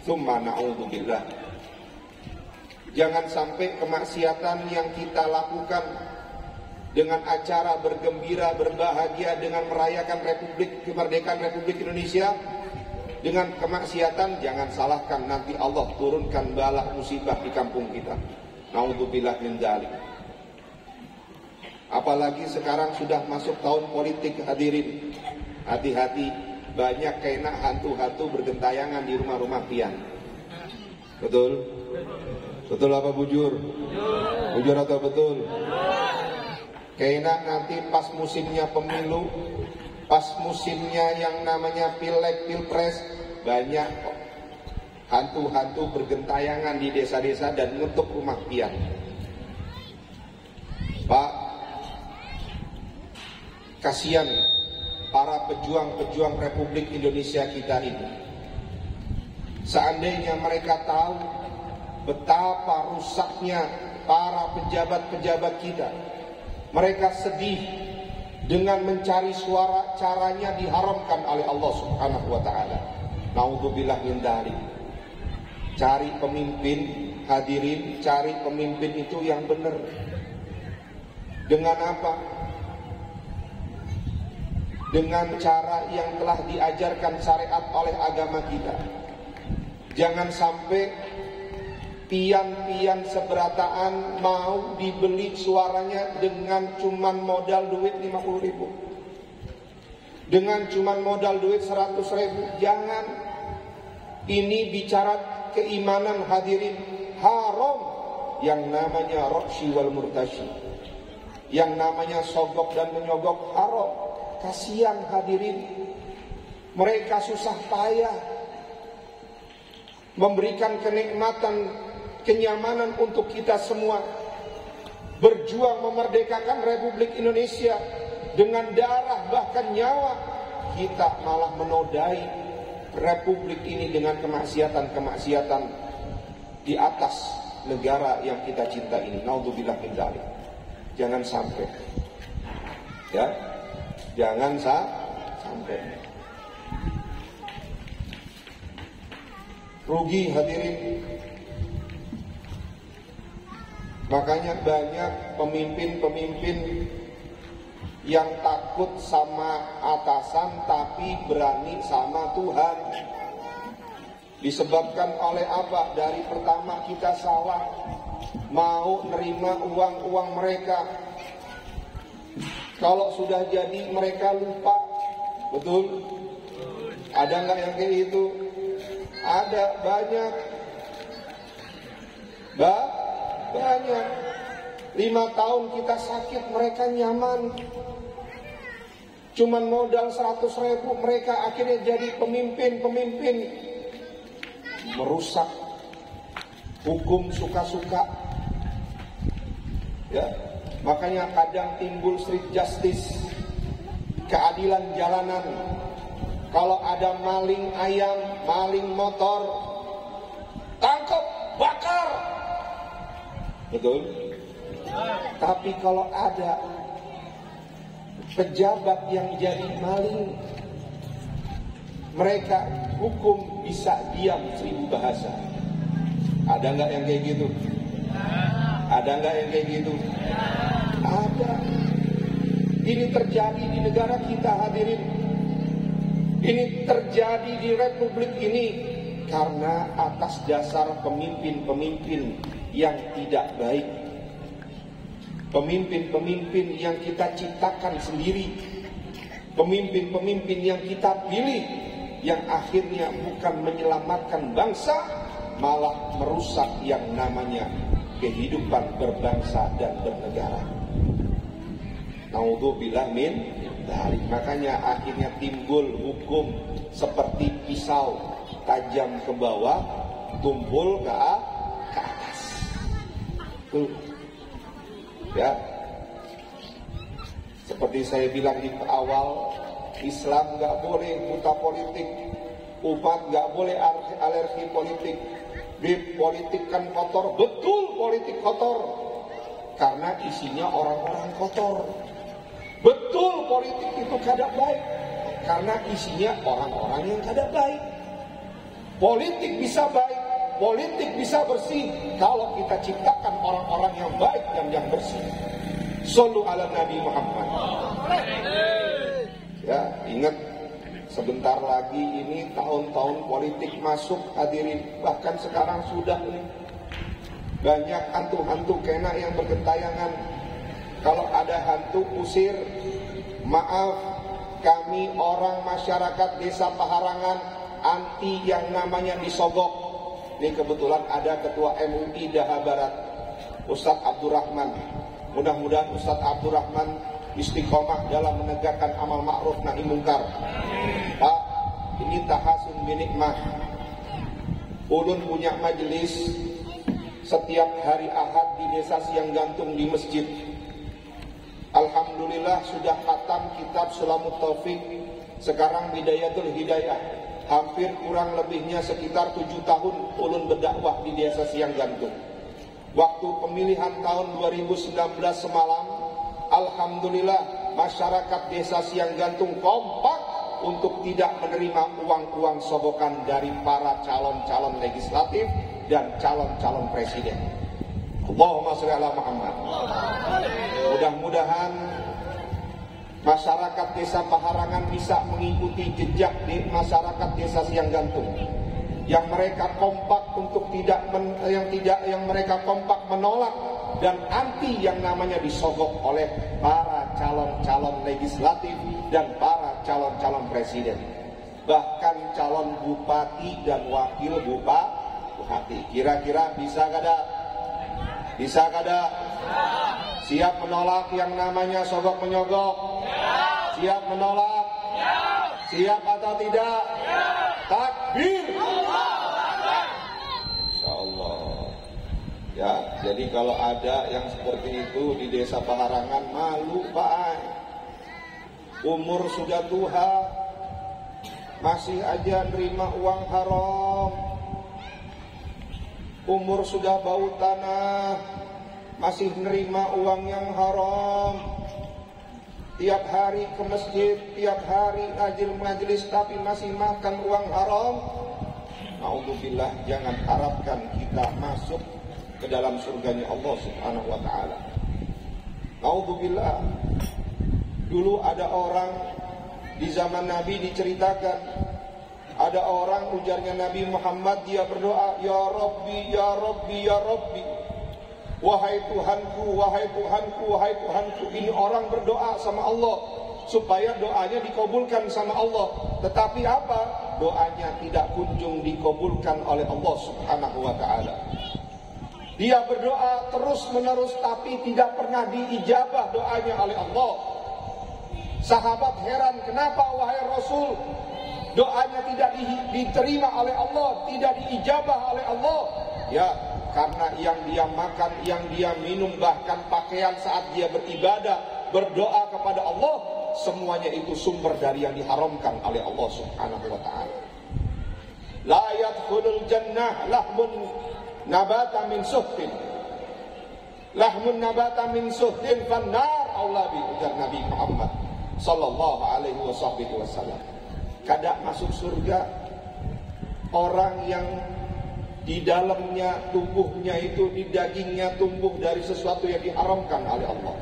Tsumma na'udzubillah. Jangan sampai kemaksiatan yang kita lakukan dengan acara bergembira, berbahagia dengan merayakan kemerdekaan Republik Indonesia, dengan kemaksiatan, jangan salahkan nanti Allah turunkan bala musibah di kampung kita. Na'udzubillah min dzalik. Apalagi sekarang sudah masuk tahun politik, hadirin. Hati-hati, banyak kena hantu-hantu bergentayangan di rumah-rumah pian. Betul? Betul apa bujur? Bujur atau betul? Kena nanti pas musimnya pemilu, pas musimnya yang namanya pileg, pilpres, banyak hantu-hantu bergentayangan di desa-desa dan nutup rumah pian. Pak, kasihan para pejuang-pejuang Republik Indonesia kita ini. Seandainya mereka tahu betapa rusaknya para pejabat-pejabat kita, mereka sedih dengan mencari suara, caranya diharamkan oleh Allah Subhanahu wa taala. Na'udzubillah min dzalik. Cari pemimpin, hadirin, cari pemimpin itu yang benar. Dengan apa? Dengan cara yang telah diajarkan syariat oleh agama kita. Jangan sampai pian-pian seberataan mau dibeli suaranya dengan cuman modal duit 50.000, dengan cuman modal duit 100.000. Jangan. Ini bicara keimanan, hadirin. Haram yang namanya roksi wal murtashi, yang namanya sogok dan menyogok, haram. Kasihan hadirin, mereka susah payah memberikan kenikmatan, kenyamanan untuk kita semua, berjuang memerdekakan Republik Indonesia dengan darah bahkan nyawa. Kita malah menodai Republik ini dengan kemaksiatan-kemaksiatan di atas negara yang kita cinta ini. Naudzubillah min dzalik. Jangan sampai, ya, jangan sampai rugi, hadirin. Makanya banyak pemimpin-pemimpin yang takut sama atasan tapi berani sama Tuhan. Disebabkan oleh apa? Dari pertama kita salah, mau nerima uang-uang mereka. Kalau sudah jadi mereka lupa. Betul? Ada nggak yang kayak gitu? Ada, banyak. Banyak. 5 tahun kita sakit, mereka nyaman. Cuman modal 100.000, mereka akhirnya jadi pemimpin. Merusak hukum suka-suka. Ya. Makanya kadang timbul street justice, keadilan jalanan. Kalau ada maling ayam, maling motor, tangkap, bakar. Betul? Tapi kalau ada pejabat yang jadi maling, mereka hukum bisa diam 1000 bahasa. Ada nggak yang kayak gitu? Ada nggak yang kayak gitu? Ada. Ini terjadi di negara kita, hadirin. Ini terjadi di Republik ini karena atas dasar pemimpin-pemimpin yang tidak baik. Pemimpin-pemimpin yang kita ciptakan sendiri. Pemimpin-pemimpin yang kita pilih, yang akhirnya bukan menyelamatkan bangsa, malah merusak yang namanya kehidupan berbangsa dan bernegara. Naudzubillah min dzalik. Makanya akhirnya timbul hukum seperti pisau, tajam ke bawah, tumpul ke atas. Tuh. Ya. Seperti saya bilang di awal, Islam nggak boleh buta politik, umat nggak boleh alergi politik. Politik kan kotor, betul politik kotor, karena isinya orang-orang kotor. Betul Betul politik itu kada baik, karena isinya orang-orang yang kada baik. Politik bisa baik, politik bisa bersih kalau kita ciptakan orang-orang yang baik dan yang bersih. Shallu ala Nabi Muhammad. Ya, ingat sebentar lagi ini tahun-tahun politik masuk, hadirin. Bahkan sekarang sudah nih banyak hantu-hantu kena yang bergentayangan. Kalau ada hantu usir. Maaf, kami orang masyarakat desa Paharangan anti yang namanya disogok. Ini kebetulan ada ketua MUI Daha Barat, Ustadz Abdurrahman. Mudah-mudahan Ustadz Abdurrahman istiqomah dalam menegakkan amal ma'ruf nahi mungkar. Pak, ini tahasun binikmah. Ulun punya majelis setiap hari Ahad di desa Siang Gantung di masjid. Alhamdulillah sudah khatam kitab Sulamut Taufik. Sekarang Bidayatul Hidayah. Hampir kurang lebihnya sekitar 7 tahun ulun berdakwah di desa Siang Gantung. Waktu pemilihan tahun 2019 semalam, alhamdulillah masyarakat desa Siang Gantung kompak untuk tidak menerima uang-uang sogokan dari para calon-calon legislatif dan calon-calon presiden. Allahumma sholli ala Muhammad. Mudah-mudahan masyarakat desa Paharangan bisa mengikuti jejak di masyarakat desa Siang Gantung yang mereka kompak untuk yang mereka kompak menolak dan anti yang namanya disogok oleh para calon-calon legislatif dan para calon-calon presiden, bahkan calon bupati dan wakil bupati. Kira-kira bisa kada? Bisa kada? Siap menolak yang namanya sogok menyogok? Siap menolak? Siap atau tidak? Takbir! Insyaallah. Ya, jadi kalau ada yang seperti itu di desa Paharangan, malu Pak. Umur sudah tua, masih aja nerima uang haram. Umur sudah bau tanah, masih nerima uang yang haram. Tiap hari ke masjid, tiap hari ngajil majelis, tapi masih makan uang haram. Naudzubillah, jangan harapkan kita masuk ke dalam surganya Allah Subhanahu wa ta'ala. Naudzubillah. Dulu ada orang di zaman Nabi diceritakan, ada orang ujarnya Nabi Muhammad, dia berdoa, Ya Rabbi, Ya Rabbi, Ya Rabbi, wahai Tuhanku, wahai Tuhanku, wahai Tuhanku. Ini orang berdoa sama Allah supaya doanya dikabulkan sama Allah. Tetapi apa? Doanya tidak kunjung dikabulkan oleh Allah Subhanahu wa ta'ala. Dia berdoa terus menerus tapi tidak pernah diijabah doanya oleh Allah. Sahabat heran, kenapa wahai Rasul doanya tidak diterima oleh Allah, tidak diijabah oleh Allah? Ya, karena yang dia makan, yang dia minum, bahkan pakaian saat dia beribadah, berdoa kepada Allah, semuanya itu sumber dari yang diharamkan oleh Allah Subhanahu wa ta'ala. La yadkhulul jannah lahmun nabata min suhtin, lahmun nabata min suhtin fannar aulabi, ujar Nabi Muhammad sallallahu alaihi wasallam. Kada masuk surga orang yang di dalamnya, tubuhnya itu, di dagingnya tumbuh dari sesuatu yang diharamkan oleh Allah.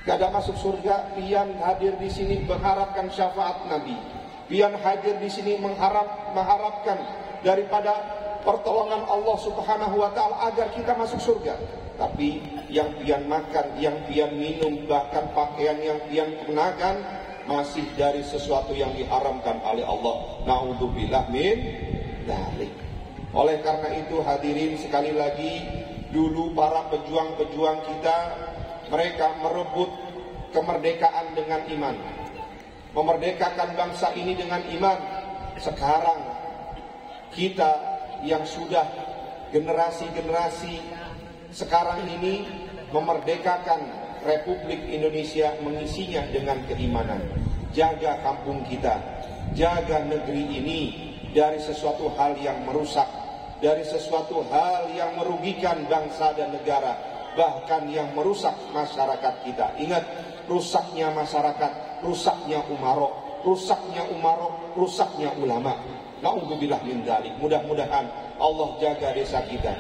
Kada masuk surga pian hadir di sini mengharapkan syafaat Nabi, pian hadir di sini mengharapkan daripada pertolongan Allah Subhanahu wa ta'ala agar kita masuk surga. Tapi yang pian makan, yang pian minum, bahkan pakaian yang pian kenakan masih dari sesuatu yang diharamkan oleh Allah. Naudzubillah min dzalik. Oleh karena itu hadirin, sekali lagi, dulu para pejuang-pejuang kita, mereka merebut kemerdekaan dengan iman, memerdekakan bangsa ini dengan iman. Sekarang kita yang sudah generasi-generasi sekarang ini memerdekakan Republik Indonesia, mengisinya dengan keimanan. Jaga kampung kita, jaga negeri ini dari sesuatu hal yang merusak, dari sesuatu hal yang merugikan bangsa dan negara. bahkan yang merusak masyarakat kita. Ingat, rusaknya masyarakat, rusaknya umarok, rusaknya ulama. Na'udzubillah min dzalik. Mudah-mudahan Allah jaga desa kita,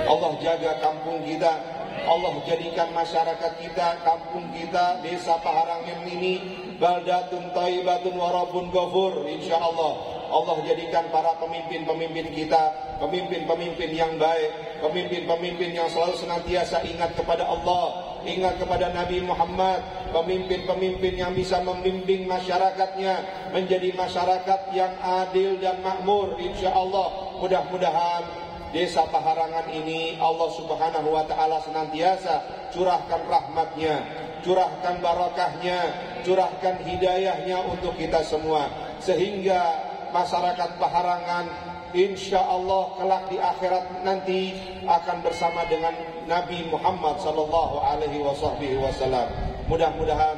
Allah jaga kampung kita, Allah jadikan masyarakat kita, kampung kita, desa Paharangan ini baldatun thayyibatun wa rabbun ghafur. Insyaallah Allah jadikan para pemimpin-pemimpin kita pemimpin-pemimpin yang baik, pemimpin-pemimpin yang selalu senantiasa ingat kepada Allah, ingat kepada Nabi Muhammad, pemimpin-pemimpin yang bisa membimbing masyarakatnya menjadi masyarakat yang adil dan makmur. Insyaallah mudah-mudahan desa Paharangan ini Allah Subhanahu wa ta'ala senantiasa curahkan rahmatnya, curahkan barakahnya, curahkan hidayahnya untuk kita semua, sehingga masyarakat Paharangan insya Allah kelak di akhirat nanti akan bersama dengan Nabi Muhammad sallallahu alaihi wasallam. Mudah-mudahan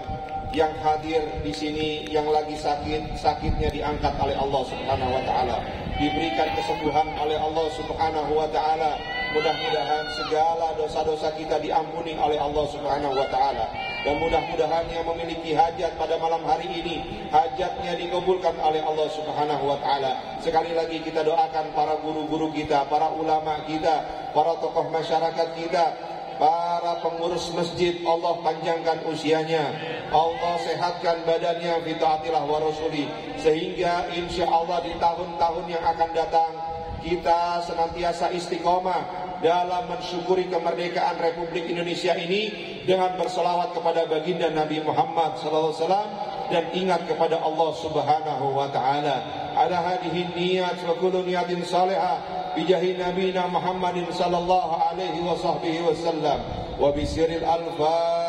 yang hadir di sini yang lagi sakit, sakitnya diangkat oleh Allah Subhanahu wa taala, diberikan kesembuhan oleh Allah Subhanahu wa taala. Mudah-mudahan segala dosa-dosa kita diampuni oleh Allah Subhanahu wa taala, dan mudah-mudahan yang memiliki hajat pada malam hari ini hajatnya dikabulkan oleh Allah Subhanahu wa taala. Sekali lagi kita doakan para guru-guru kita, para ulama kita, para tokoh masyarakat kita, para pengurus masjid, Allah panjangkan usianya, Allah sehatkan badannya fi taatillah wa rasuli, sehingga insya Allah di tahun-tahun yang akan datang kita senantiasa istiqomah dalam mensyukuri kemerdekaan Republik Indonesia ini dengan berselawat kepada baginda Nabi Muhammad SAW dan ingat kepada Allah Subhanahu wa taala. Ala hadhihi niyat wa kullu niyatin salihah bijahi nabiyina Muhammadin sallallahu alaihi wasallam wa bisiril al-Fatihah.